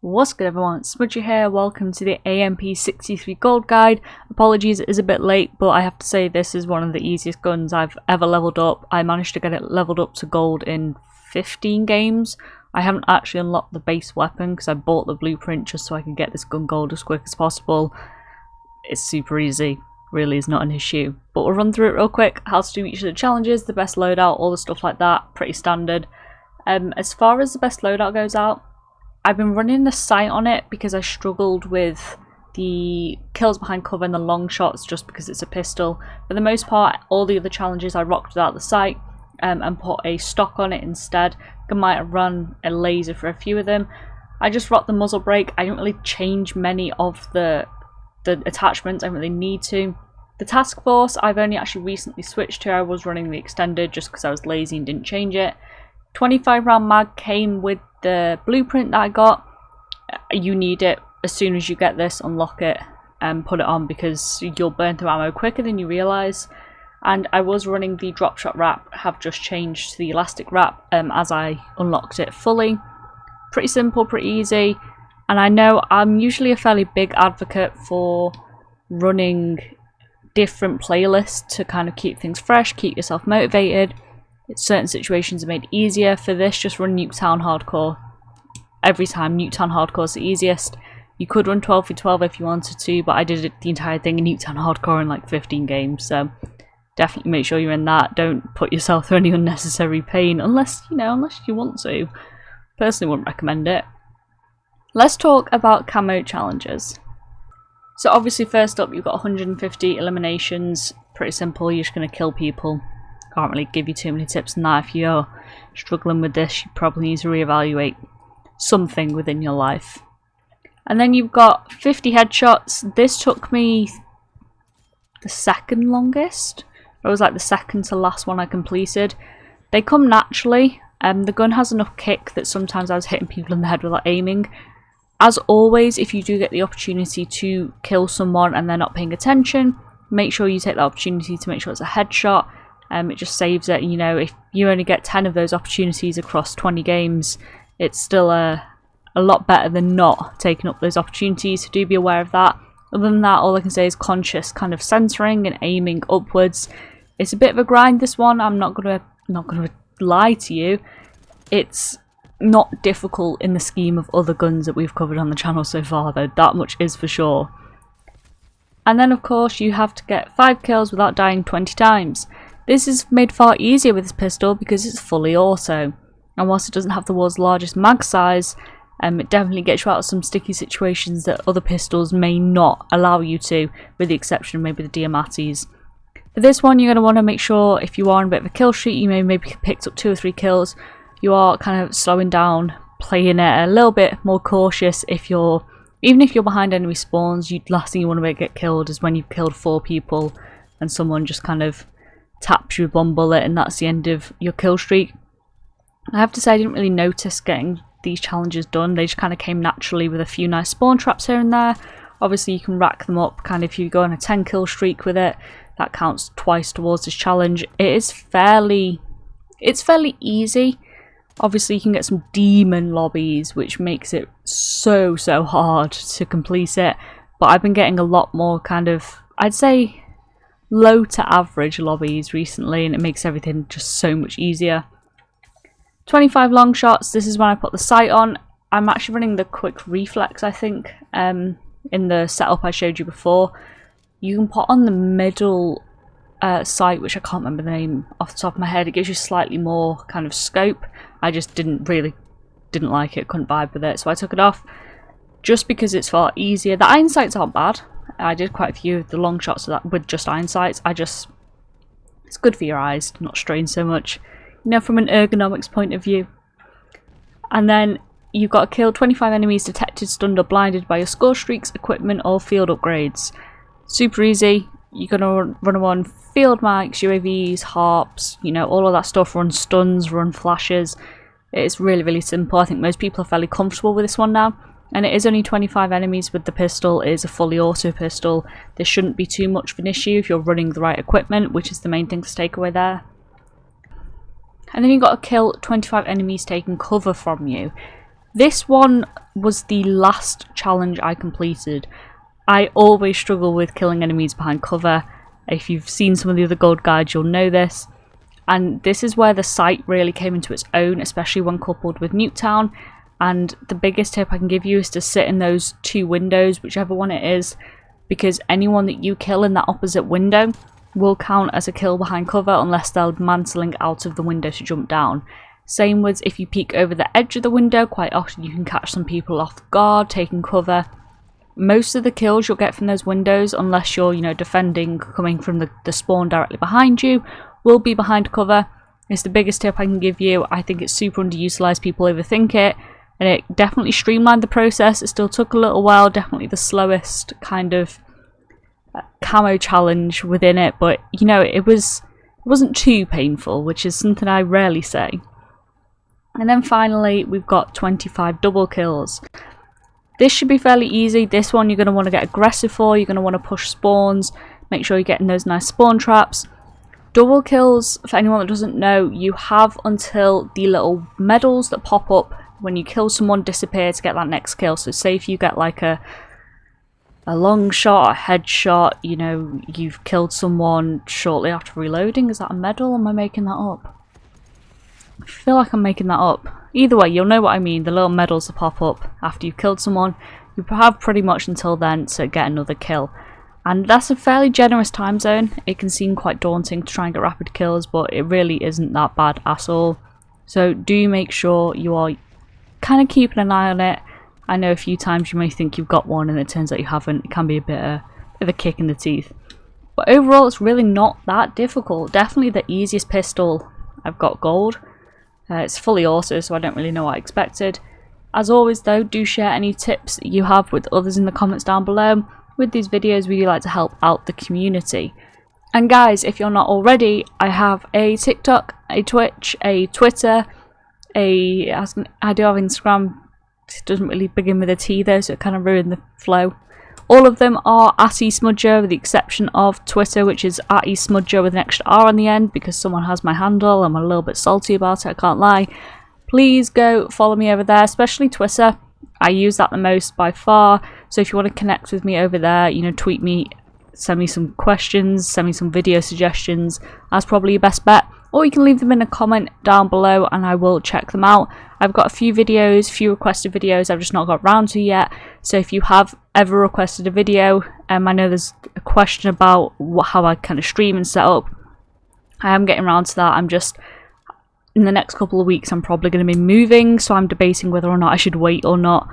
What's good everyone, Smudgy here, welcome to the AMP63 gold guide. Apologies it is a bit late, but I have to say this is one of the easiest guns I've ever leveled up. I managed to get it leveled up to gold in 15 games. I haven't actually unlocked the base weapon because I bought the blueprint just so I can get this gun gold as quick as possible. It's super easy, really is not an issue. But we'll run through it real quick, how to do each of the challenges, the best loadout, all the stuff like that, pretty standard. As far as the best loadout goes out, I've been running the sight on it because I struggled with the kills behind cover and the long shots just because it's a pistol. For the most part, all the other challenges I rocked without the sight and put a stock on it instead. I might have run a laser for a few of them. I just rocked the muzzle brake. I didn't really change many of the attachments. I don't really need to. The task force I've only actually recently switched to. I was running the extended just because I was lazy and didn't change it. 25 round mag came with the blueprint that I got. You need it as soon as you get this, unlock it and put it on because you'll burn through ammo quicker than you realise. And I was running the drop shot wrap, have just changed to the elastic wrap as I unlocked it fully. Pretty simple, pretty easy. And I know I'm usually a fairly big advocate for running different playlists to kind of keep things fresh, keep yourself motivated. Certain situations are made easier. For this, just run Nuketown Hardcore. Every time, Nuketown Hardcore is the easiest. You could run 12v12 if you wanted to, but I did the entire thing in Nuketown Hardcore in like 15 games, so definitely make sure you're in that. Don't put yourself through any unnecessary pain unless you want to. Personally wouldn't recommend it. Let's talk about camo challenges. So obviously first up you've got 150 eliminations. Pretty simple, you're just going to kill people. Can't really give you too many tips on that. If you're struggling with this, you probably need to reevaluate something within your life. And then you've got 50 headshots. This took me the second longest. It was like the second to last one I completed. They come naturally. The gun has enough kick that sometimes I was hitting people in the head without aiming. As always, if you do get the opportunity to kill someone and they're not paying attention, make sure you take the opportunity to make sure it's a headshot. It just saves it. You know, if you only get 10 of those opportunities across 20 games, it's still a lot better than not taking up those opportunities, so do be aware of that. Other than that, all I can say is conscious kind of centering and aiming upwards. It's a bit of a grind, this one. I'm not gonna lie to you. It's not difficult in the scheme of other guns that we've covered on the channel so far, though, that much is for sure. And then of course you have to get 5 kills without dying 20 times. This is made far easier with this pistol because it's fully auto, and whilst it doesn't have the world's largest mag size, it definitely gets you out of some sticky situations that other pistols may not allow you to, with the exception of maybe the Diamatis. For this one you're going to want to make sure, if you are on a bit of a kill streak, you maybe picked up 2 or 3 kills, you are kind of slowing down, playing it a little bit more cautious. Even if you're behind enemy spawns, last thing you want to get killed is when you've killed 4 people and someone just kind of taps you with one bullet and that's the end of your kill streak. I have to say I didn't really notice getting these challenges done. They just kind of came naturally with a few nice spawn traps here and there. Obviously you can rack them up, kind of if you go on a 10 kill streak with it, that counts twice towards this challenge. It's fairly easy. Obviously you can get some demon lobbies which makes it so hard to complete it, but I've been getting a lot more kind of, I'd say, low to average lobbies recently, and it makes everything just so much easier. 25 long shots, this is when I put the sight on. I'm actually running the quick reflex, I think, in the setup I showed you before. You can put on the middle sight, which I can't remember the name off the top of my head. It gives you slightly more kind of scope. I just didn't like it, couldn't vibe with it, so I took it off just because it's far easier. The iron sights aren't bad. I did quite a few of the long shots with just iron sights. It's good for your eyes to not strain so much, you know, from an ergonomics point of view. And then you've got to kill 25 enemies detected, stunned or blinded by your score streaks, equipment or field upgrades. Super easy. You're going to run on field mics, UAVs, harps, you know, all of that stuff. Run stuns, run flashes. It's really simple. I think most people are fairly comfortable with this one now. And it is only 25 enemies with the pistol. It is a fully auto pistol. This shouldn't be too much of an issue if you're running the right equipment, which is the main thing to take away there. And then you've got to kill 25 enemies taking cover from you. This one was the last challenge I completed. I always struggle with killing enemies behind cover. If you've seen some of the other gold guides, you'll know this. And this is where the sight really came into its own, especially when coupled with Nuketown. And the biggest tip I can give you is to sit in those 2 windows, whichever one it is, because anyone that you kill in that opposite window will count as a kill behind cover unless they're mantling out of the window to jump down. Same with if you peek over the edge of the window, quite often you can catch some people off guard, taking cover. Most of the kills you'll get from those windows, unless you're, defending, coming from the spawn directly behind you, will be behind cover. It's the biggest tip I can give you. I think it's super underutilized, people overthink it, and it definitely streamlined the process. It still took a little while, definitely the slowest kind of camo challenge within it, but it wasn't too painful, which is something I rarely say. And then finally we've got 25 double kills. This should be fairly easy. This one you're going to want to get aggressive for, you're going to want to push spawns, make sure you're getting those nice spawn traps. Double kills, for anyone that doesn't know, you have until the little medals that pop up when you kill someone disappear to get that next kill. So say if you get like a long shot, a headshot, you've killed someone shortly after reloading. Is that a medal or am I making that up? I feel like I'm making that up. Either way, you'll know what I mean. The little medals that pop up after you've killed someone. You have pretty much until then to get another kill. And that's a fairly generous time zone. It can seem quite daunting to try and get rapid kills, but it really isn't that bad at all. So do make sure you are kind of keeping an eye on it. I know a few times you may think you've got one and it turns out you haven't. It can be a bit of a kick in the teeth. But overall, it's really not that difficult. Definitely the easiest pistol I've got gold. It's fully auto, so I don't really know what I expected. As always though, do share any tips that you have with others in the comments down below. With these videos, we do like to help out the community. And guys, if you're not already, I have a TikTok, a Twitch, a Twitter, I do have Instagram. It doesn't really begin with a T though, so it kind of ruined the flow. All of them are at eSmudger, with the exception of Twitter, which is at eSmudger with an extra R on the end, because someone has my handle. I'm a little bit salty about it, I can't lie. Please go follow me over there, especially Twitter. I use that the most by far, so if you want to connect with me over there, tweet me, send me some questions, send me some video suggestions. That's probably your best bet. Or you can leave them in a comment down below and I will check them out. I've got a few requested videos I've just not got around to yet. So if you have ever requested a video, I know there's a question about how I kind of stream and set up. I am getting around to that. I'm just, in the next couple of weeks, I'm probably going to be moving. So I'm debating whether or not I should wait or not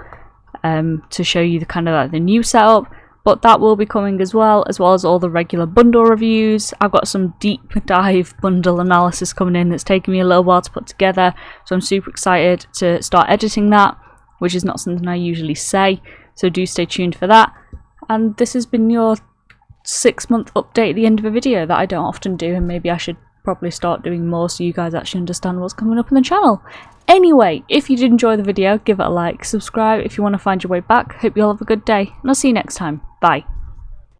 to show you the kind of the new setup. But that will be coming as well as all the regular bundle reviews. I've got some deep dive bundle analysis coming in that's taken me a little while to put together. So I'm super excited to start editing that, which is not something I usually say. So do stay tuned for that. And this has been your 6-month update at the end of a video that I don't often do, and maybe I should probably start doing more so you guys actually understand what's coming up on the channel. Anyway, if you did enjoy the video, give it a like, subscribe if you want to find your way back. Hope you all have a good day, and I'll see you next time. Bye.